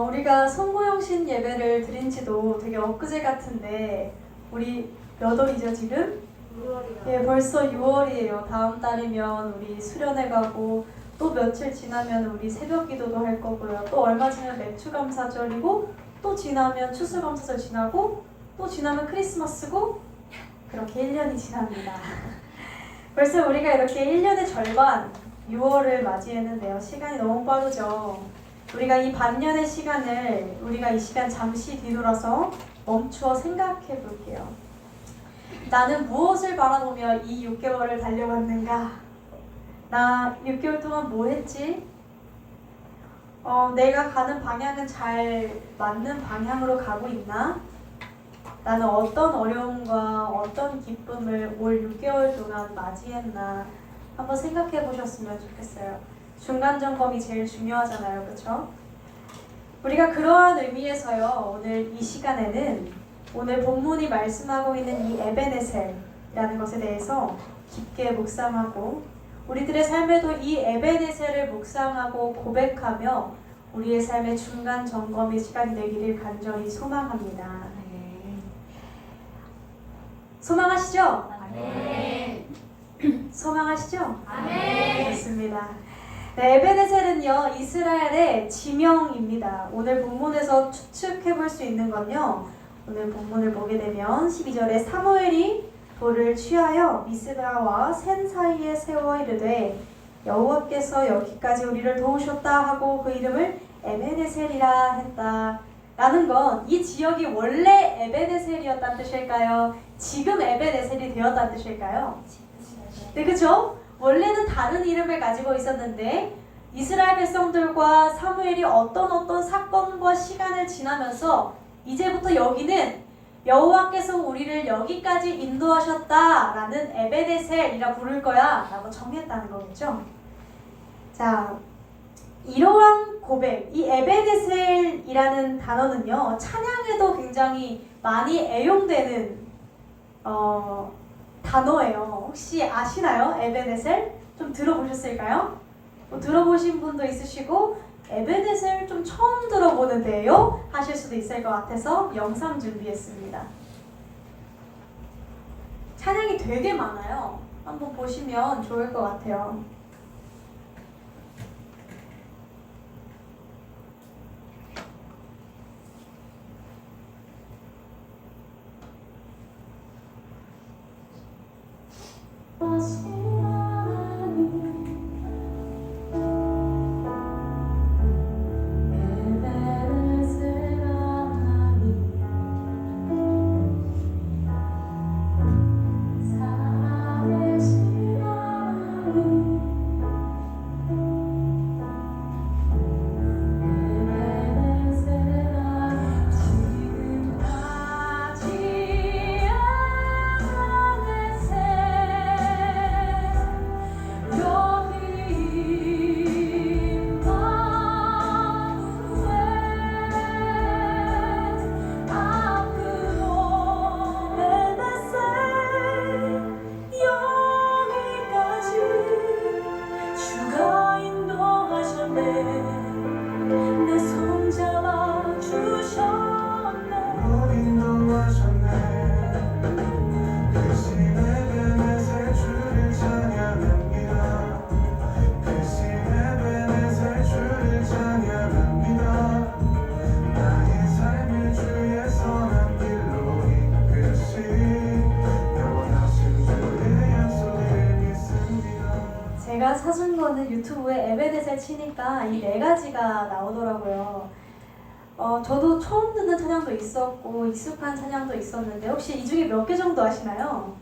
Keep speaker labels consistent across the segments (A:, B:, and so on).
A: 우리가 성모형신 예배를 드린 지도 되게 엊그제 같은데 우리 몇 월이죠 지금?
B: 6월이요.
A: 예, 벌써 6월이에요. 다음 달이면 우리 수련회 가고 또 며칠 지나면 우리 새벽 기도도 할 거고요. 또 얼마 지나면 맥주감사절이고 또 지나면 추수감사절 지나고 또 지나면 크리스마스고 그렇게 1년이 지납니다. 벌써 우리가 이렇게 1년의 절반 6월을 맞이했는데요. 시간이 너무 빠르죠. 우리가 이 반년의 시간을 우리가 이 시간 잠시 뒤돌아서 멈추어 생각해 볼게요. 나는 무엇을 바라보며 이 6개월을 달려갔는가? 나 6개월 동안 뭐 했지? 내가 가는 방향은 잘 맞는 방향으로 가고 있나? 나는 어떤 어려움과 어떤 기쁨을 올 6개월 동안 맞이했나? 한번 생각해 보셨으면 좋겠어요. 중간 점검이 제일 중요하잖아요. 그렇죠? 우리가 그러한 의미에서요. 오늘 이 시간에는 오늘 본문이 말씀하고 있는 이 에베네셀이라는 것에 대해서 깊게 묵상하고 우리들의 삶에도 이 에베네셀을 묵상하고 고백하며 우리의 삶의 중간 점검의 시간이 되기를 간절히 소망합니다. 네. 소망하시죠?
B: 네.
A: 소망하시죠?
B: 아멘.
A: 좋습니다. 네, 에베네셀은요 이스라엘의 지명입니다. 오늘 본문에서 추측해 볼 수 있는 건요. 오늘 본문을 보게 되면 12절에 사무엘이 돌을 취하여 미스바와 센 사이에 세워 이르되 여호와께서 여기까지 우리를 도우셨다 하고 그 이름을 에베네셀이라 했다. 라는 건 이 지역이 원래 에베네셀이었다는 뜻일까요? 지금 에베네셀이 되었다는 뜻일까요? 네, 그쵸? 원래는 다른 이름을 가지고 있었는데 이스라엘 백성들과 사무엘이 어떤 사건과 시간을 지나면서 이제부터 여기는 여호와께서 우리를 여기까지 인도하셨다라는 에베네셀이라 부를 거야 라고 정했다는 거겠죠. 자, 이러한 고백, 이 에베네셀이라는 단어는요 찬양에도 굉장히 많이 애용되는 단어예요. 혹시 아시나요? 에베네셀? 좀 들어보셨을까요? 뭐 들어보신 분도 있으시고 에베네셀 좀 처음 들어보는데요? 하실 수도 있을 것 같아서 영상 준비했습니다. 찬양이 되게 많아요. 한번 보시면 좋을 것 같아요. 제가 사준 거는 유튜브에 에베네셀 치니까 이 네 가지가 나오더라고요. 저도 처음 듣는 찬양도 있었고 익숙한 찬양도 있었는데 혹시 이 중에 몇 개 정도 아시나요?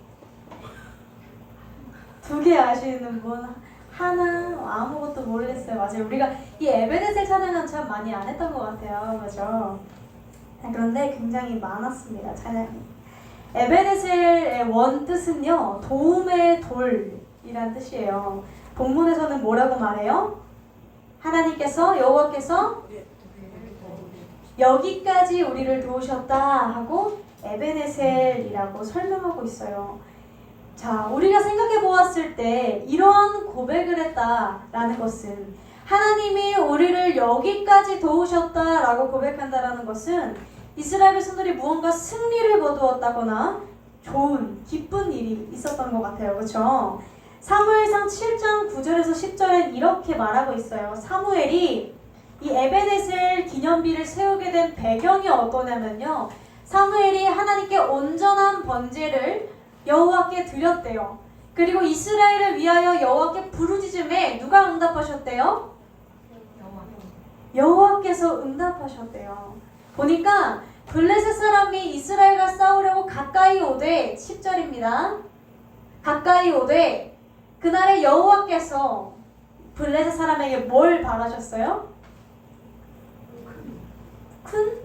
A: 2개 아시는 분? 하나? 아무것도 모르겠어요. 맞아요. 우리가 이 에베네셀 찬양은 참 많이 안 했던 것 같아요. 그죠? 그런데 굉장히 많았습니다. 찬양이. 에베네셀의 원뜻은요. 도움의 돌이란 뜻이에요. 본문에서는 뭐라고 말해요? 하나님께서 여호와께서 여기까지 우리를 도우셨다 하고 에베네셀이라고 설명하고 있어요. 자, 우리가 생각해 보았을 때 이러한 고백을 했다라는 것은 하나님이 우리를 여기까지 도우셨다라고 고백한다라는 것은 이스라엘 백성들이 무언가 승리를 거두었다거나 좋은 기쁜 일이 있었던 것 같아요. 그렇죠? 사무엘상 7장 9절에서 10절엔 이렇게 말하고 있어요. 사무엘이 이 에베네셀 기념비를 세우게 된 배경이 어떠냐면요, 사무엘이 하나님께 온전한 번제를 여호와께 드렸대요. 그리고 이스라엘을 위하여 여호와께 부르짖음에 누가 응답하셨대요? 여호와께서 응답하셨대요. 보니까 블레셋 사람이 이스라엘과 싸우려고 가까이 오되 10절입니다. 가까이 오되 그날에 여호와께서 블레셋 사람에게 뭘 바라셨어요? 큰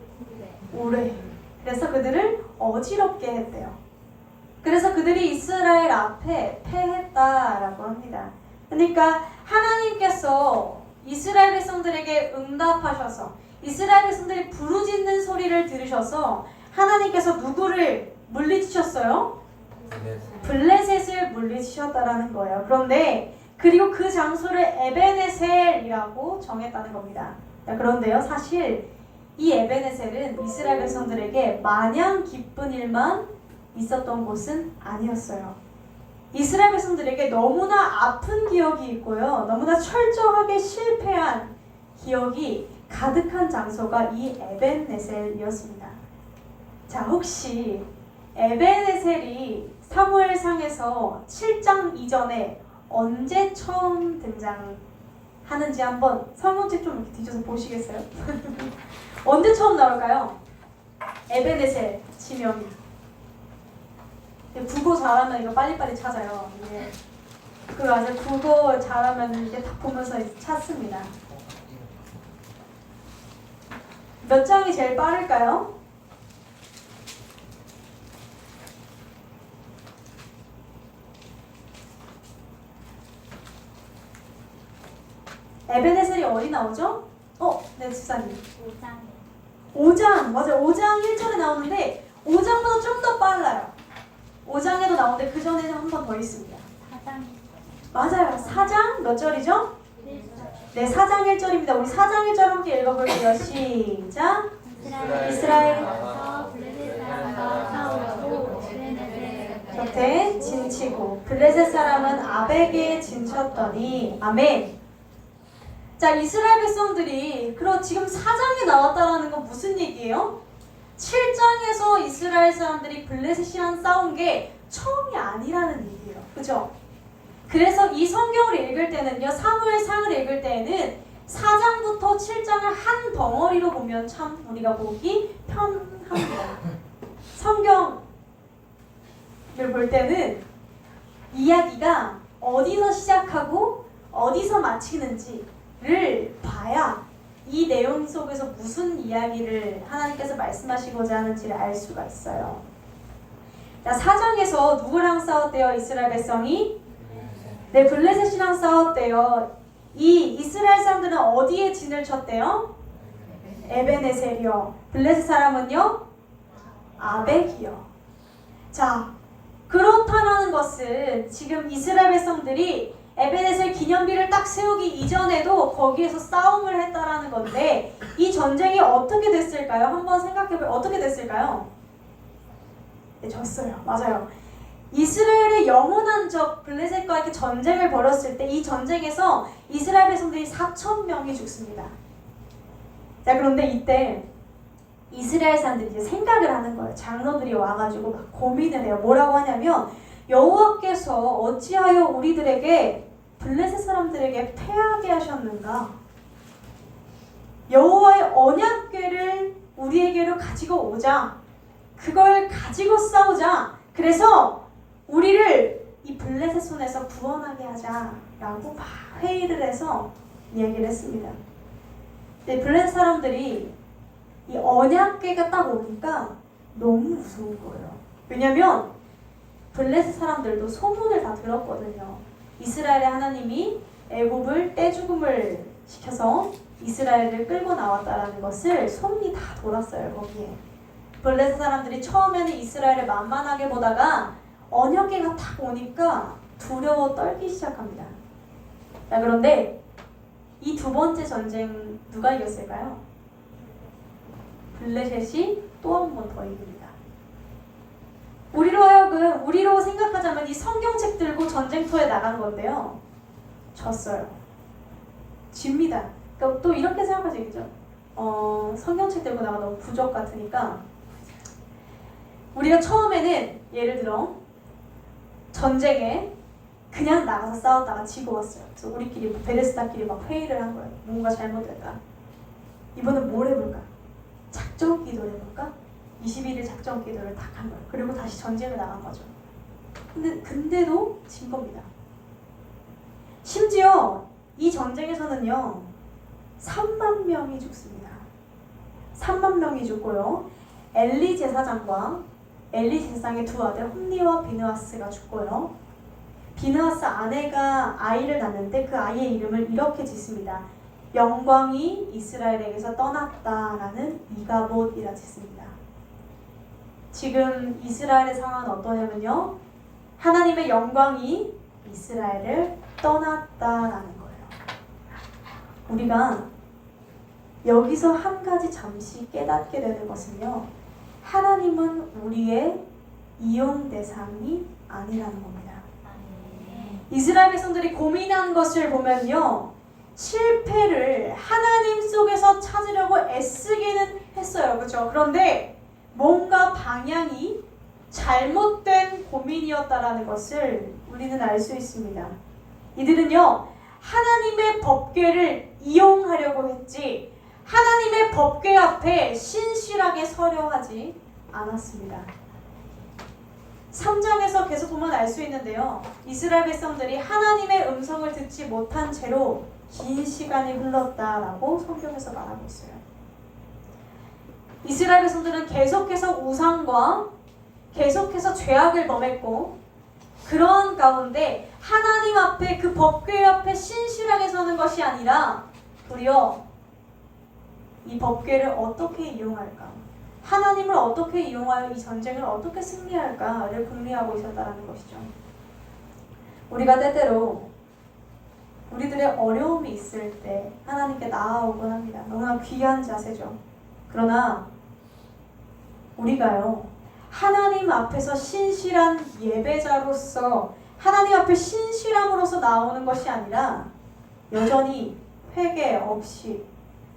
A: 우레. 그래서 그들을 어지럽게 했대요. 그래서 그들이 이스라엘 앞에 패했다라고 합니다. 그러니까 하나님께서 이스라엘 백성들에게 응답하셔서 이스라엘 백성들이 부르짖는 소리를 들으셔서 하나님께서 누구를 물리치셨어요? 블레셋을 물리치셨다라는 거예요. 그런데 그리고 그 장소를 에베네셀이라고 정했다는 겁니다. 그런데요, 사실 이 에베네셀은 이스라엘 백성들에게 마냥 기쁜 일만 있었던 곳은 아니었어요. 이스라엘 백성들에게 너무나 아픈 기억이 있고요, 너무나 철저하게 실패한 기억이 가득한 장소가 이 에벤네셀이었습니다. 자, 혹시 에벤네셀이 사무엘상에서 7장 이전에 언제 처음 등장하는지 한번 성경책 좀 이렇게 뒤져서 보시겠어요? 언제 처음 나올까요? 에벤네셀 지명이. 국어 잘하면 이거 빨리빨리 찾아요. 이게 그 맞아요. 국어 잘하면 이게 다 보면서 찾습니다. 몇 장이 제일 빠를까요? 에베네셀이 어디 나오죠? 네, 지사님. 5장, 맞아요. 5장 1절에 나오는데 5장보다 좀 더 빨라요. 5장에도 나오는데 그 전에는 한 번 더 있습니다.
B: 4장.
A: 맞아요. 4장 몇 절이죠? 네, 4장 1절입니다. 우리 4장 1절 함께 읽어볼게요. 시작. 이스라엘 곁에 진치고 블레셋 사람은 아벡에 진쳤더니. 아멘. 자, 이스라엘 백성들이 지금 4장에 나왔다라는 건 무슨 얘기예요? 7장에서 이스라엘 사람들이 블레셋이랑 싸운 게 처음이 아니라는 얘기예요. 그죠? 그래서 이 성경을 읽을 때는요, 사무엘상을 읽을 때에는 4장부터 7장을 한 덩어리로 보면 참 우리가 보기 편합니다. 성경을 볼 때는 이야기가 어디서 시작하고 어디서 마치는지를 봐야 이 내용 속에서 무슨 이야기를 하나님께서 말씀하시고자 하는지를 알 수가 있어요. 자, 4장에서 누구랑 싸웠대요? 이스라엘 백성이? 네, 블레셋이랑 싸웠대요. 이 이스라엘 사람들은 어디에 진을 쳤대요? 에베네셀이요. 블레셋 사람은요? 아벡이요. 자, 그렇다라는 것은 지금 이스라엘 백성들이 에베네셀 기념비를 딱 세우기 이전에도 거기에서 싸움을 했다라는 건데, 이 전쟁이 어떻게 됐을까요? 한번 생각해보면 어떻게 됐을까요? 네, 졌어요. 맞아요. 이스라엘의 영원한 적 블레셋과 이렇게 전쟁을 벌였을 때 이 전쟁에서 이스라엘 백성들이 4,000명이 죽습니다. 자, 그런데 이때 이스라엘 사람들이 이제 생각을 하는 거예요. 장로들이 와가지고 막 고민을 해요. 뭐라고 하냐면, 여호와께서 어찌하여 우리들에게 블레셋 사람들에게 패하게 하셨는가? 여호와의 언약궤를 우리에게로 가지고 오자. 그걸 가지고 싸우자. 그래서 우리를 이 블레셋 손에서 구원하게 하자라고 막 회의를 해서 이야기를 했습니다. 근데 블레셋 사람들이 이 언약궤가 딱 오니까 너무 무서운 거예요. 왜냐면 블레셋 사람들도 소문을 다 들었거든요. 이스라엘의 하나님이 애굽을 떼죽음을 시켜서 이스라엘을 끌고 나왔다라는 것을 소문이 다 돌았어요. 거기에 블레셋 사람들이 처음에는 이스라엘을 만만하게 보다가 언약궤가 탁 오니까 두려워 떨기 시작합니다. 자, 그런데 이 두 번째 전쟁 누가 이겼을까요? 블레셋이 또 한 번 더 이깁니다. 우리로 하여금 우리로 생각하자면 이 성경책 들고 전쟁터에 나간 건데요. 졌어요. 집니다. 그러니까 또 이렇게 생각할 수 있죠. 성경책 들고 나가 너무 부족 같으니까 우리가 처음에는 예를 들어 전쟁에 그냥 나가서 싸웠다가 지고 왔어요. 그래서 우리끼리 베데스다끼리 막 회의를 한 거예요. 뭔가 잘못됐다. 이번엔 뭘 해볼까? 작전 기도를 해볼까? 21일 작전 기도를 딱 한 거예요. 그리고 다시 전쟁을 나간 거죠. 근데도 진 겁니다. 심지어 이 전쟁에서는요 3만 명이 죽습니다. 3만 명이 죽고요. 엘리 제사장과 엘리 제사장의 두 아들 홈니와 비느하스가 죽고요. 비느하스 아내가 아이를 낳는데 그 아이의 이름을 이렇게 짓습니다. 영광이 이스라엘에게서 떠났다라는 이가봇이라 짓습니다. 지금 이스라엘의 상황은 어떠냐면요. 하나님의 영광이 이스라엘을 떠났다라는 거예요. 우리가 여기서 한 가지 잠시 깨닫게 되는 것은요. 하나님은 우리의 이용 대상이 아니라는 겁니다. 이스라엘 백성들이 고민한 것을 보면요. 실패를 하나님 속에서 찾으려고 애쓰기는 했어요. 그렇죠? 그런데 뭔가 방향이 잘못된 고민이었다라는 것을 우리는 알 수 있습니다. 이들은요. 하나님의 법궤를 이용하려고 했지 하나님의 법궤 앞에 신실하게 서려 하지 않았습니다. 3장에서 계속 보면 알 수 있는데요. 이스라엘 백성들이 하나님의 음성을 듣지 못한 채로 긴 시간이 흘렀다라고 성경에서 말하고 있어요. 이스라엘 백성들은 계속해서 우상과 계속해서 죄악을 범했고 그런 가운데 하나님 앞에 그 법궤 앞에 신실하게 서는 것이 아니라 도리어 이 법궤를 어떻게 이용할까? 하나님을 어떻게 이용하여 이 전쟁을 어떻게 승리할까를 궁리하고 있었다는 것이죠. 우리가 때때로 우리들의 어려움이 있을 때 하나님께 나아오곤 합니다. 너무나 귀한 자세죠. 그러나 우리가요. 하나님 앞에서 신실한 예배자로서 하나님 앞에 신실함으로써 나오는 것이 아니라 여전히 회개 없이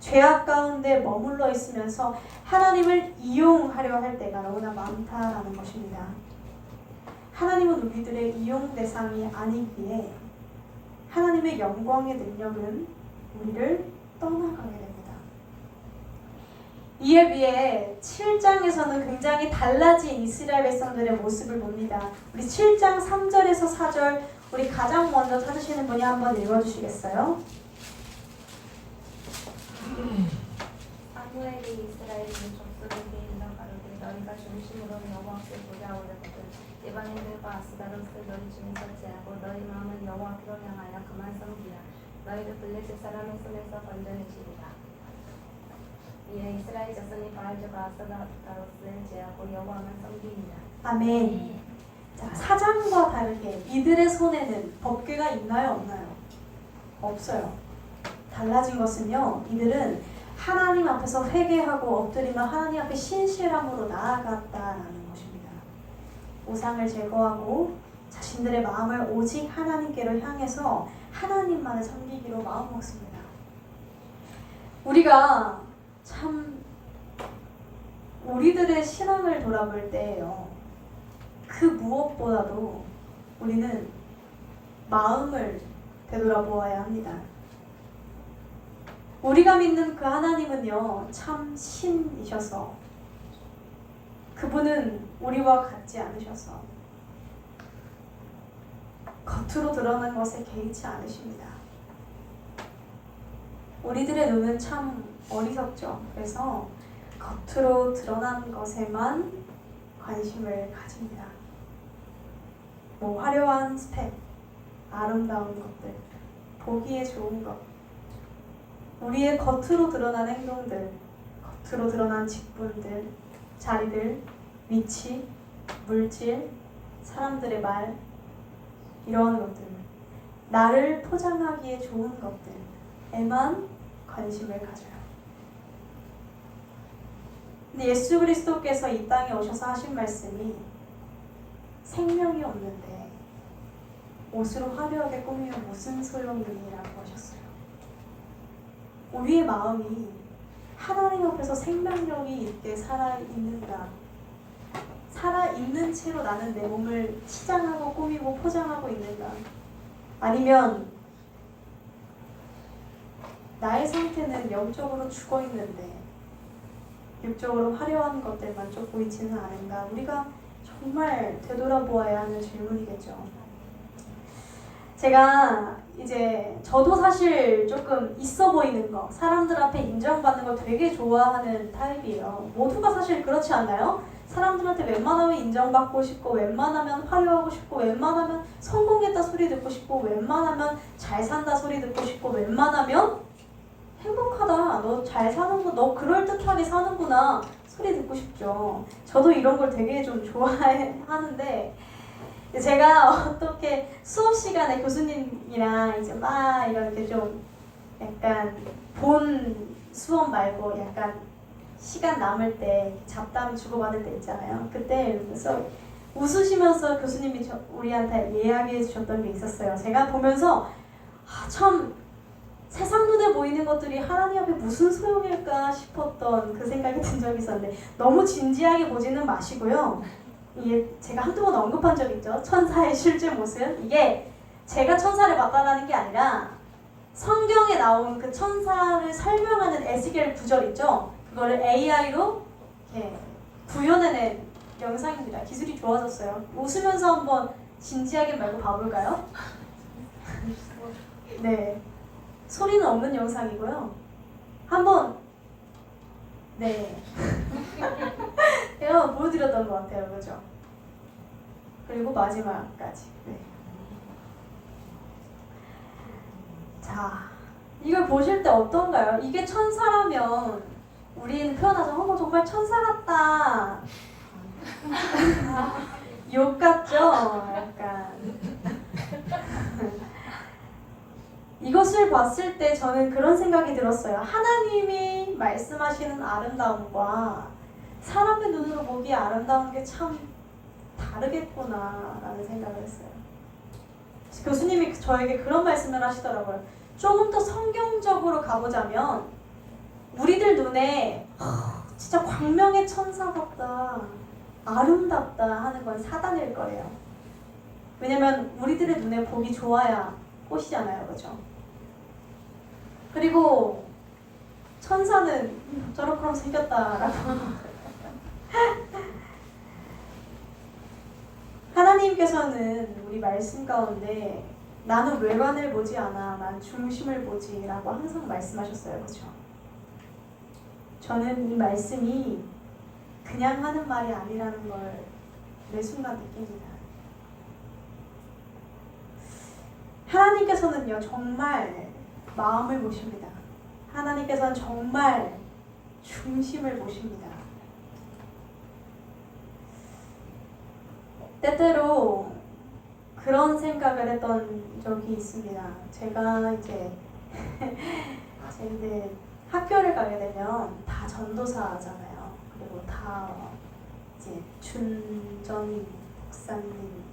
A: 죄악 가운데 머물러 있으면서 하나님을 이용하려 할 때가 너무나 많다라는 것입니다. 하나님은 우리들의 이용 대상이 아니기에 하나님의 영광의 능력은 우리를 떠나가게 됩니다. 이에 비해 7장에서는 굉장히 달라진 이스라엘 백성들의 모습을 봅니다. 우리 7장 3절에서 4절 우리 가장 먼저 찾으시는 분이 한번 읽어주시겠어요?
B: 사무엘이 이스라엘 족속에게 일러 가로되 너희가 중심으로 여호와께 돌아오려거든 이방인들과 아스다롯을 너희 중에서 제하고 너희 마음은 여호와께로 향하여 그만 섬기라 너희를 블레셋 사람의 손에서 건져내시리라. 이에 이스라엘 자손이 바알과 아스다롯을 제하고 여호와만 섬기니라.
A: 아멘. 자, 4장과 다르게 이들의 손에는 법궤가 있나요? 없나요? 없어요. 달라진 것은요. 이들은 하나님 앞에서 회개하고 엎드리며 하나님 앞에 신실함으로 나아갔다라는 것입니다. 우상을 제거하고 자신들의 마음을 오직 하나님께로 향해서 하나님만을 섬기기로 마음먹습니다. 우리가 참 우리들의 신앙을 돌아볼 때예요. 그 무엇보다도 우리는 마음을 되돌아보아야 합니다. 우리가 믿는 그 하나님은요, 참 신이셔서 그분은 우리와 같지 않으셔서 겉으로 드러난 것에 개의치 않으십니다. 우리들의 눈은 참 어리석죠. 그래서 겉으로 드러난 것에만 관심을 가집니다. 뭐 화려한 스펙, 아름다운 것들, 보기에 좋은 것, 우리의 겉으로 드러난 행동들, 겉으로 드러난 직분들, 자리들, 위치, 물질, 사람들의 말, 이러한 것들, 나를 포장하기에 좋은 것들, 에만 관심을 가져요. 근데 예수 그리스도께서 이 땅에 오셔서 하신 말씀이 생명이 없는데 옷으로 화려하게 꾸미면 무슨 소용이니라고 하셨어요. 우리의 마음이 하나님 앞에서 생명력이 있게 살아있는가, 살아있는 채로 나는 내 몸을 치장하고 꾸미고 포장하고 있는가, 아니면 나의 상태는 영적으로 죽어있는데 육적으로 화려한 것들만 좀 보이지는 않은가. 우리가 정말 되돌아보아야 하는 질문이겠죠. 제가 이제 저도 사실 조금 있어 보이는 거, 사람들 앞에 인정받는 걸 되게 좋아하는 타입이에요. 모두가 사실 그렇지 않나요? 사람들한테 웬만하면 인정받고 싶고, 웬만하면 화려하고 싶고, 웬만하면 성공했다 소리 듣고 싶고, 웬만하면 잘 산다 소리 듣고 싶고, 웬만하면 행복하다, 너 잘 사는구나, 너 그럴듯하게 사는구나 소리 듣고 싶죠. 저도 이런 걸 되게 좀 좋아하는데, 제가 어떻게 수업 시간에 교수님이랑 이제 막 이렇게 좀 약간 본 수업 말고 약간 시간 남을 때 잡담 주고받을 때 있잖아요. 그때 그래서 웃으시면서 교수님이 우리한테 이야기해 주셨던 게 있었어요. 제가 보면서 참 세상 눈에 보이는 것들이 하나님 앞에 무슨 소용일까 싶었던 그 생각이 든 적이 있었는데, 너무 진지하게 보지는 마시고요. 이게 제가 한두 번 언급한 적 있죠. 천사의 실제 모습. 이게 제가 천사를 봤다라는 게 아니라 성경에 나온 그 천사를 설명하는 에스겔 구절 있죠. 그거를 AI로 이렇게 구현해낸 영상입니다. 기술이 좋아졌어요. 웃으면서 한번 진지하게 말고 봐볼까요? 네. 소리는 없는 영상이고요. 한번 네. 제가 보여드렸던 것 같아요. 그죠? 그리고 마지막까지. 네. 자, 이걸 보실 때 어떤가요? 이게 천사라면 우리는 표현하자, 어머 정말 천사 같다. 욕 같죠? 약간. 이것을 봤을 때 저는 그런 생각이 들었어요. 하나님이 말씀하시는 아름다움과 사람의 눈으로 보기에 아름다운 게 참 다르겠구나 라는 생각을 했어요. 교수님이 저에게 그런 말씀을 하시더라고요. 조금 더 성경적으로 가보자면 우리들 눈에 진짜 광명의 천사 같다, 아름답다 하는 건 사단일 거예요. 왜냐면 우리들의 눈에 보기 좋아야 꽃이잖아요. 그죠? 그리고 천사는 저렇게 생겼다라고 하나님께서는 우리 말씀 가운데 나는 외관을 보지 않아, 난 중심을 보지 라고 항상 말씀하셨어요. 그죠? 저는 이 말씀이 그냥 하는 말이 아니라는 걸 매 순간 느낍니다. 하나님께서는요, 정말 마음을 보십니다. 하나님께서는 정말 중심을 보십니다. 때때로 그런 생각을 했던 적이 있습니다. 제가 이제 학교를 가게 되면 다 전도사잖아요. 그리고 다 이제 준전임, 목사님,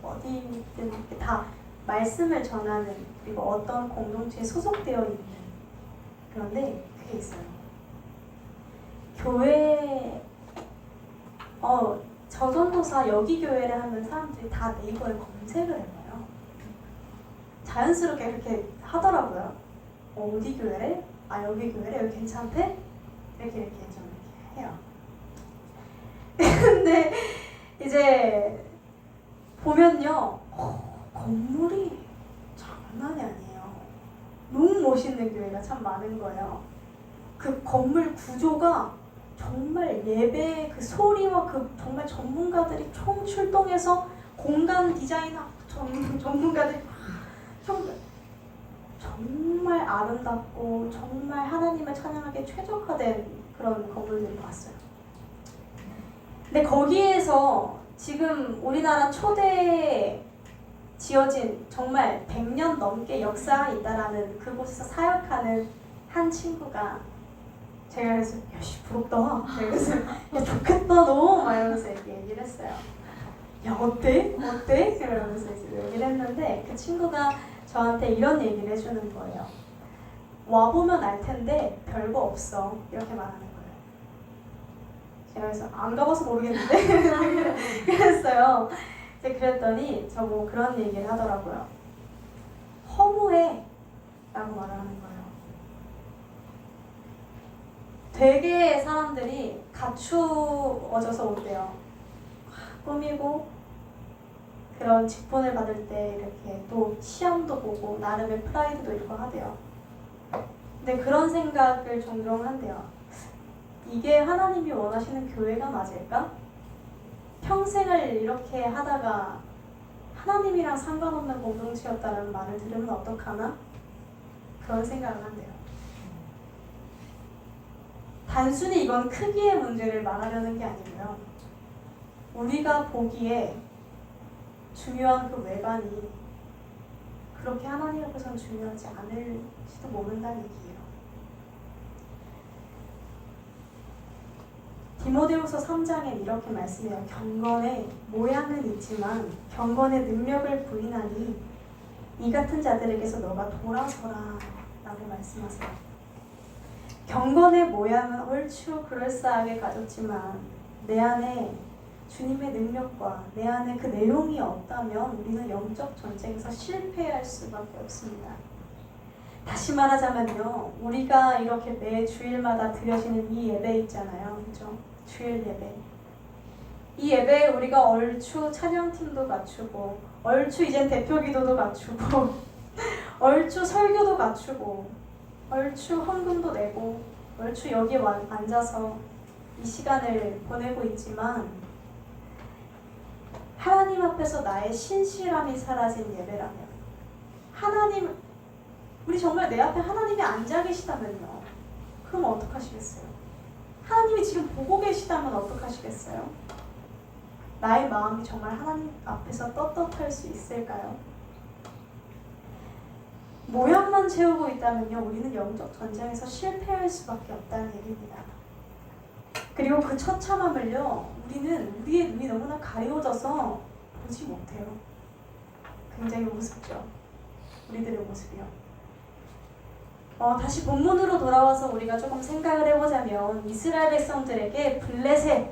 A: 어디든 다 말씀을 전하는, 그리고 어떤 공동체에 소속되어 있는, 그런데 그게 있어요. 교회 저전도사 여기 교회를 하면 사람들이 다 네이버에 검색을 해봐요. 자연스럽게 그렇게 하더라고요. 어디 교회래? 아 여기 교회래? 여기 괜찮대? 이렇게 좀 이렇게 해요. 근데 이제 보면요, 건물이 장난이 아니에요. 너무 멋있는 교회가 참 많은 거예요. 그 건물 구조가 정말 예배 그 소리와 그 정말 전문가들이 총 출동해서 공간 디자인 전문가들이 정말 아름답고 정말 하나님을 찬양하기에 최적화된 그런 건물들을 봤어요. 근데 거기에서 지금 우리나라 초대 지어진 정말 100년 넘게 역사가 있다라는 그곳에서 사역하는 한 친구가 제가 그래서 야씨 부럽다. 그래서 야 좋겠다 너 막 이러면서 얘기를 했어요. 야 어때? 어때? 이러면서 이제 얘기를 했는데 그 친구가 저한테 이런 얘기를 해주는 거예요. 와보면 알 텐데 별거 없어. 이렇게 말하는 거예요. 제가 그래서 안 가봐서 모르겠는데 그랬어요. 이제 그랬더니 저보고 그런 얘기를 하더라고요. 허무해 라고 말을 하는 거예요. 되게 사람들이 갖추어져서 온대요. 꾸미고 그런 직분을 받을 때 이렇게 또 시험도 보고 나름의 프라이드도 있고 하대요. 근데 그런 생각을 종종 한대요. 이게 하나님이 원하시는 교회가 맞을까? 평생을 이렇게 하다가 하나님이랑 상관없는 공동체였다는 말을 들으면 어떡하나? 그런 생각을 한대요. 단순히 이건 크기의 문제를 말하려는 게 아니고요. 우리가 보기에 중요한 그 외관이 그렇게 하나님 앞에서는 중요하지 않을지도 모른다는 얘기예요. 디모데후서 3장에 이렇게 말씀해요. 경건의 모양은 있지만 경건의 능력을 부인하니 이 같은 자들에게서 너가 돌아서라 라고 말씀하세요. 경건의 모양은 얼추 그럴싸하게 가졌지만 내 안에 주님의 능력과 내 안에 그 내용이 없다면 우리는 영적 전쟁에서 실패할 수밖에 없습니다. 다시 말하자면요, 우리가 이렇게 매 주일마다 드려지는 이 예배 있잖아요, 그죠? 주일 예배. 이 예배에 우리가 얼추 찬양팀도 갖추고, 얼추 이젠 대표기도도 갖추고, 얼추 설교도 갖추고, 얼추 헌금도 내고, 얼추 여기에 앉아서 이 시간을 보내고 있지만 하나님 앞에서 나의 신실함이 사라진 예배라면, 하나님, 우리 정말 내 앞에 하나님이 앉아 계시다면요, 그럼 어떡하시겠어요? 하나님이 지금 보고 계시다면 어떡하시겠어요? 나의 마음이 정말 하나님 앞에서 떳떳할 수 있을까요? 모양만 채우고 있다면요, 우리는 영적 전쟁에서 실패할 수밖에 없다는 얘기입니다. 그리고 그 처참함을요, 우리는 우리의 눈이 너무나 가려워져서 보지 못해요. 굉장히 우습죠, 우리들의 모습이요. 다시 본문으로 돌아와서 우리가 조금 생각을 해보자면, 이스라엘 백성들에게 블레셋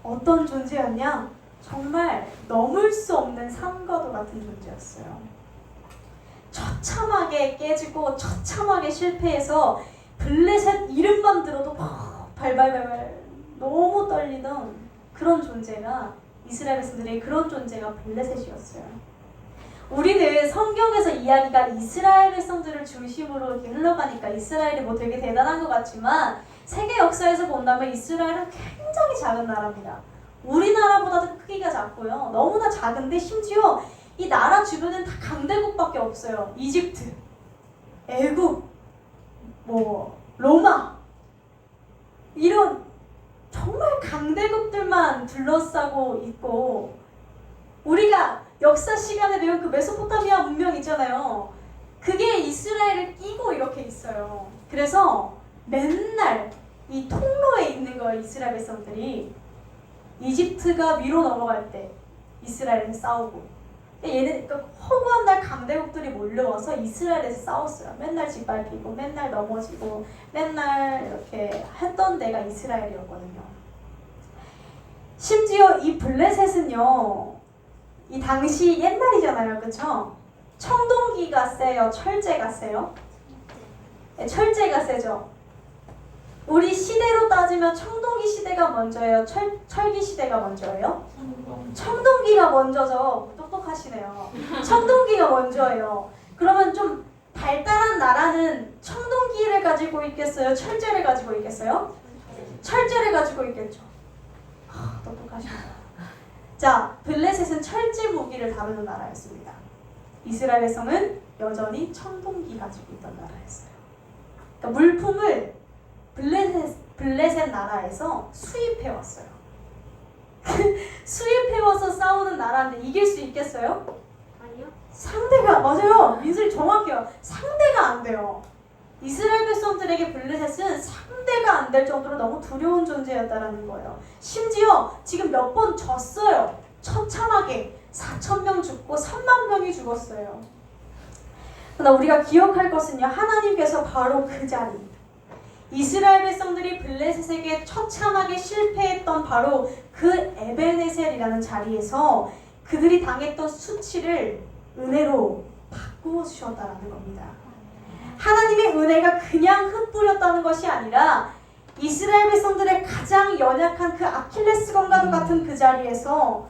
A: 어떤 존재였냐? 정말 넘을 수 없는 산과도 같은 존재였어요. 처참하게 깨지고 처참하게 실패해서 블레셋 이름만 들어도 막 발발발발 너무 떨리던 그런 존재가, 이스라엘 백성들의 그런 존재가 블레셋이었어요. 우리는 성경에서 이야기가 이스라엘 백성들을 중심으로 이렇게 흘러가니까 이스라엘이 뭐 되게 대단한 것 같지만, 세계 역사에서 본다면 이스라엘은 굉장히 작은 나라입니다. 우리나라보다도 크기가 작고요, 너무나 작은데 심지어 이 나라 주변엔 다 강대국밖에 없어요. 이집트, 애국, 로마, 이런 정말 강대국들만 둘러싸고 있고, 우리가 역사 시간에 배운 그 메소포타미아 문명 있잖아요. 그게 이스라엘을 끼고 이렇게 있어요. 그래서 맨날 이 통로에 있는 거예요, 이스라엘 백성들이. 이집트가 위로 넘어갈 때 이스라엘은 싸우고, 얘는 허구한 날 강대국들이 몰려와서 이스라엘에서 싸웠어요. 맨날 짓밟히고 맨날 넘어지고 맨날 이렇게 했던 데가 이스라엘이었거든요. 심지어 이 블레셋은요, 이 당시 옛날이잖아요, 그쵸? 청동기가 세요, 철제가 세요? 네, 철제가 세죠. 우리 시대로 따지면 청동기 시대가 먼저예요, 철기 시대가 먼저예요? 청동기가 먼저죠. 똑똑하시네요. 청동기가 먼저예요. 그러면 좀 발달한 나라는 청동기를 가지고 있겠어요? 철제를 가지고 있겠어요? 철제를 가지고 있겠죠. 똑똑하시네요. 자, 블레셋은 철제 무기를 다루는 나라였습니다. 이스라엘 백성은 여전히 청동기 가지고 있던 나라였어요. 그러니까 물품을 블레셋 나라에서 수입해왔어요. 수입해와서 싸우는 나라인데 이길 수 있겠어요?
B: 아니요.
A: 상대가 맞아요. 민수이 정확해요. 상대가 안 돼요. 이스라엘 백성들에게 블레셋은 상대가 안 될 정도로 너무 두려운 존재였다라는 거예요. 심지어 지금 몇 번 졌어요. 처참하게 4,000명 죽고 3만 명이 죽었어요. 그러나 우리가 기억할 것은요. 하나님께서 바로 그 자리, 이스라엘 백성들이 블레셋에게 처참하게 실패했던 바로 그 에베네셀이라는 자리에서 그들이 당했던 수치를 은혜로 바꾸어 주셨다라는 겁니다. 하나님의 은혜가 그냥 흩뿌렸다는 것이 아니라 이스라엘 백성들의 가장 연약한 그 아킬레스건과도 같은 그 자리에서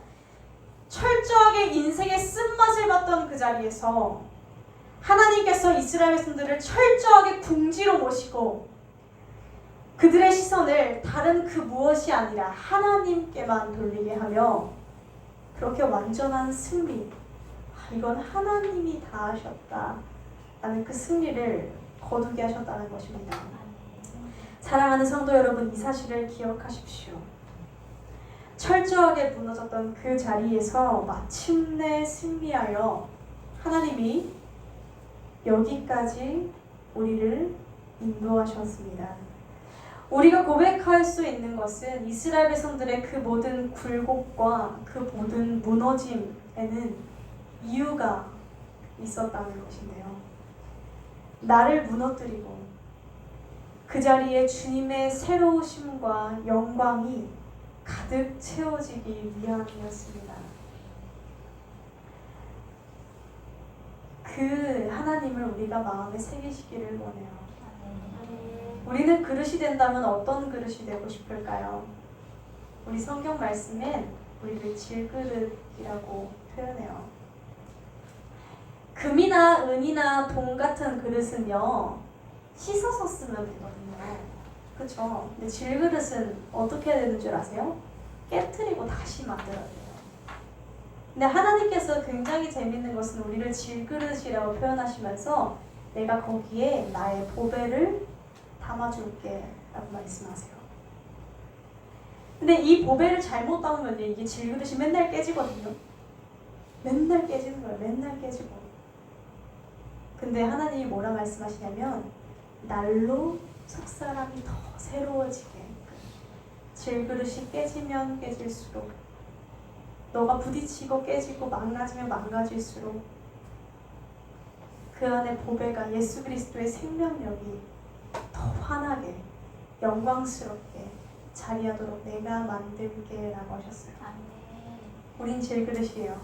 A: 철저하게 인생의 쓴맛을 봤던 그 자리에서 하나님께서 이스라엘 백성들을 철저하게 궁지로 모시고 그들의 시선을 다른 그 무엇이 아니라 하나님께만 돌리게 하며 그렇게 완전한 승리, 이건 하나님이 다 하셨다 라는 그 승리를 거두게 하셨다는 것입니다. 사랑하는 성도 여러분, 이 사실을 기억하십시오. 철저하게 무너졌던 그 자리에서 마침내 승리하여 하나님이 여기까지 우리를 인도하셨습니다. 우리가 고백할 수 있는 것은 이스라엘 백성들의 그 모든 굴곡과 그 모든 무너짐에는 이유가 있었다는 것인데요. 나를 무너뜨리고 그 자리에 주님의 새로우심과 영광이 가득 채워지기 위함이었습니다. 그 하나님을 우리가 마음에 새기시기를 원해요. 우리는 그릇이 된다면 어떤 그릇이 되고 싶을까요? 우리 성경 말씀엔 우리를 질그릇이라고 표현해요. 금이나 은이나 돈 같은 그릇은요, 씻어서 쓰면 되거든요. 그렇죠? 근데 질그릇은 어떻게 해야 되는 줄 아세요? 깨트리고 다시 만들어야 돼요. 근데 하나님께서 굉장히 재밌는 것은 우리를 질그릇이라고 표현하시면서 내가 거기에 나의 보배를 담아줄게 라고 말씀하세요. 근데 이 보배를 잘못 담으면 이게 질그릇이 맨날 깨지거든요. 맨날 깨지는 거예요. 맨날 깨지고. 근데 하나님이 뭐라 말씀하시냐면 날로 속사람이 더 새로워지게. 질그릇이 깨지면 깨질수록, 너가 부딪히고 깨지고 망가지면 망가질수록 그 안에 보배가 예수 그리스도의 생명력이 더 환하게 영광스럽게 자리하도록 내가 만들게 라고 하셨어요. 우린 질그릇이에요.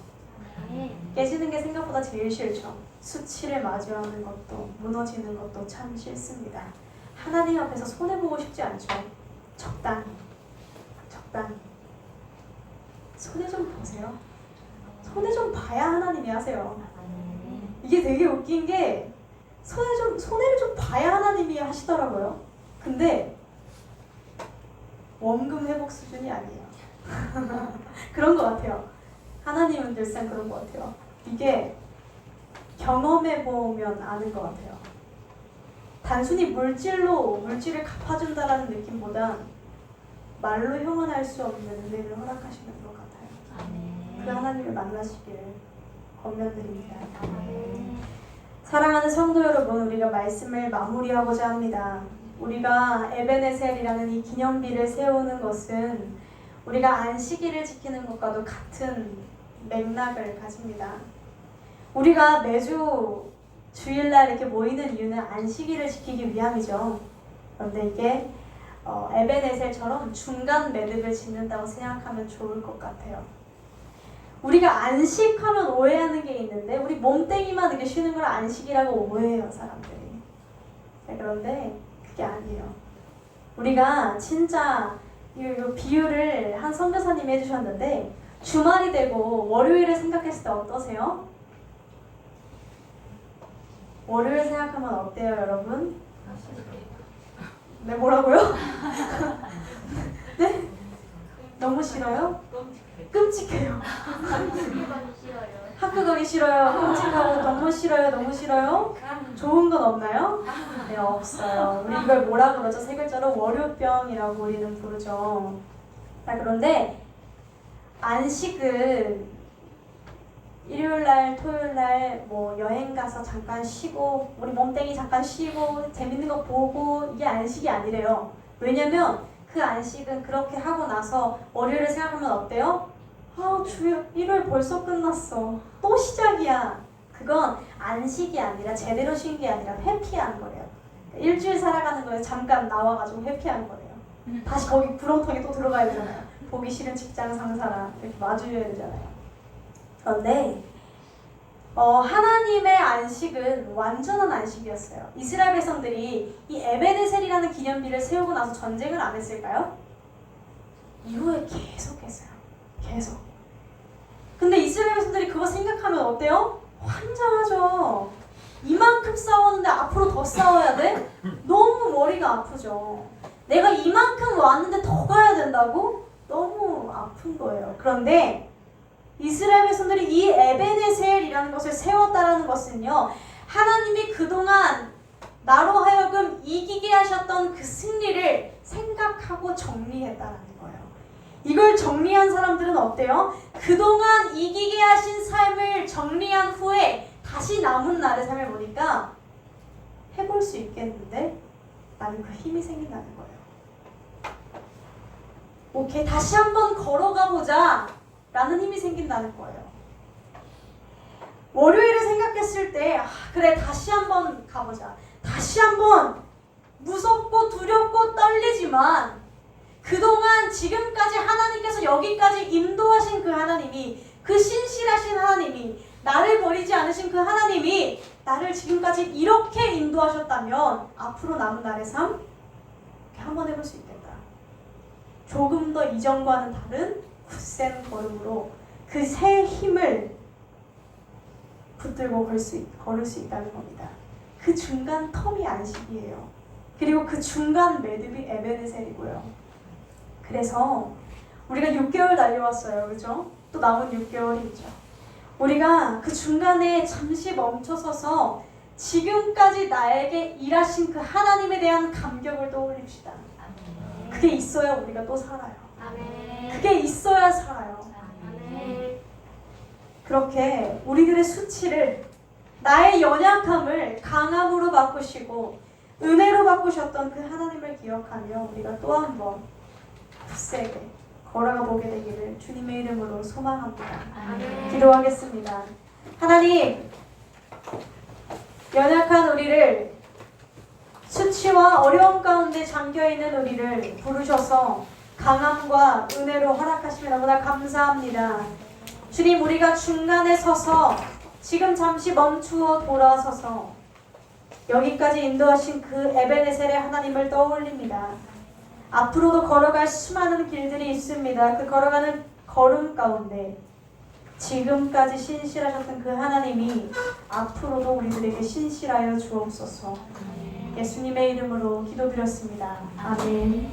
A: 깨지는 게 생각보다 제일 싫죠. 수치를 마주하는 것도 무너지는 것도 참 싫습니다. 하나님 앞에서 손해보고 싶지 않죠. 적당히 손해 좀 보세요. 손해 좀 봐야 하나님이 하세요. 이게 되게 웃긴 게 손해를 좀 봐야 하나님이 하시더라고요. 근데 원금 회복 수준이 아니에요. 그런 것 같아요. 하나님은 늘상 그런 것 같아요. 이게 경험해 보면 아는 것 같아요. 단순히 물질을 갚아준다라는 느낌보다 말로 형언할 수 없는 은혜를 허락하시는 것 같아요. 그 하나님을 만나시길 권면드립니다. 사랑하는 성도 여러분, 우리가 말씀을 마무리하고자 합니다. 우리가 에베네셀이라는 이 기념비를 세우는 것은 우리가 안식일을 지키는 것과도 같은 맥락을 가집니다. 우리가 매주 주일날 이렇게 모이는 이유는 안식일을 지키기 위함이죠. 그런데 이게 에베네셀처럼 중간 매듭을 짓는다고 생각하면 좋을 것 같아요. 우리가 안식하면 오해하는 게 있는데 우리 몸뚱이만 이렇게 쉬는 걸 안식이라고 오해해요, 사람들이. 네, 그런데 그게 아니에요. 우리가 진짜 이 비유를 한 선교사님이 해주셨는데 주말이 되고 월요일을 생각했을 때 어떠세요? 월요일 생각하면 어때요, 여러분? 네, 뭐라고요? 네? 너무 싫어요? 끔찍해요. 학교 가기 싫어요. 끔찍하고 너무 싫어요. 너무 싫어요. 좋은 건 없나요? 네, 없어요. 우리 이걸 뭐라 그러죠? 세 글자로 월요병이라고 우리는 부르죠. 자, 그런데 안식은 일요일날, 토요일날 뭐 여행 가서 잠깐 쉬고 우리 몸뚱이 잠깐 쉬고 재밌는 거 보고 이게 안식이 아니래요. 왜냐면 그 안식은 그렇게 하고 나서 월요일을 생각하면 어때요? 아 주요 일요일 벌써 끝났어. 또 시작이야. 그건 안식이 아니라 제대로 쉰 게 아니라 회피한 거예요. 일주일 살아가는 거에 잠깐 나와가지고 회피한 거예요. 다시 거기 구렁텅이 또 들어가야 되잖아요. 보기 싫은 직장 상사랑 이렇게 마주해야 되잖아요. 그런데 하나님의 안식은 완전한 안식이었어요. 이스라엘 백성들이 이 에베네셀이라는 기념비를 세우고 나서 전쟁을 안 했을까요? 이후에 계속했어요. 계속. 근데 이스라엘 백성들이 그거 생각하면 어때요? 환장하죠. 이만큼 싸웠는데 앞으로 더 싸워야 돼? 너무 머리가 아프죠. 내가 이만큼 왔는데 더 가야 된다고? 너무 아픈 거예요. 그런데 이스라엘 백성들이 이 에베네셀이라는 것을 세웠다는 것은요, 하나님이 그동안 나로 하여금 이기게 하셨던 그 승리를 생각하고 정리했다는 거예요. 이걸 정리한 사람들은 어때요? 그동안 이기게 하신 삶을 정리한 후에 다시 남은 날의 삶을 보니까 해볼 수 있겠는데 나는 그 힘이 생긴다는 거예요. 오케이, 다시 한번 걸어가 보자 라는 힘이 생긴다는 거예요. 월요일을 생각했을 때 그래 다시 한번 가보자. 다시 한번 무섭고 두렵고 떨리지만 그동안 지금까지 하나님께서 여기까지 인도하신 그 하나님이, 그 신실하신 하나님이, 나를 버리지 않으신 그 하나님이 나를 지금까지 이렇게 인도하셨다면 앞으로 남은 날의 삶 한번 해볼 수 있겠다. 조금 더 이전과는 다른 굳센 걸음으로 그 새 힘을 붙들고 걸을 수 있다는 겁니다. 그 중간 텀이 안식이에요. 그리고 그 중간 매듭이 에베네셀이고요. 그래서 우리가 6개월 달려왔어요. 그죠? 또 남은 6개월이 있죠. 우리가 그 중간에 잠시 멈춰서서 지금까지 나에게 일하신 그 하나님에 대한 감격을 떠올립시다. 그게 있어야 우리가 또 살아요. 그게 있어야 살아요. 그렇게 우리들의 수치를, 나의 연약함을 강함으로 바꾸시고 은혜로 바꾸셨던 그 하나님을 기억하며 우리가 또 한 번 굳세게 걸어가 보게 되기를 주님의 이름으로 소망합니다. 기도하겠습니다. 하나님, 연약한 우리를, 수치와 어려움 가운데 잠겨있는 우리를 부르셔서 강함과 은혜로 허락하시며 너무나 감사합니다. 주님, 우리가 중간에 서서 지금 잠시 멈추어 돌아서서 여기까지 인도하신 그 에베네셀의 하나님을 떠올립니다. 앞으로도 걸어갈 수많은 길들이 있습니다. 그 걸어가는 걸음 가운데 지금까지 신실하셨던 그 하나님이 앞으로도 우리들에게 신실하여 주옵소서. 예수님의 이름으로 기도드렸습니다. 아멘.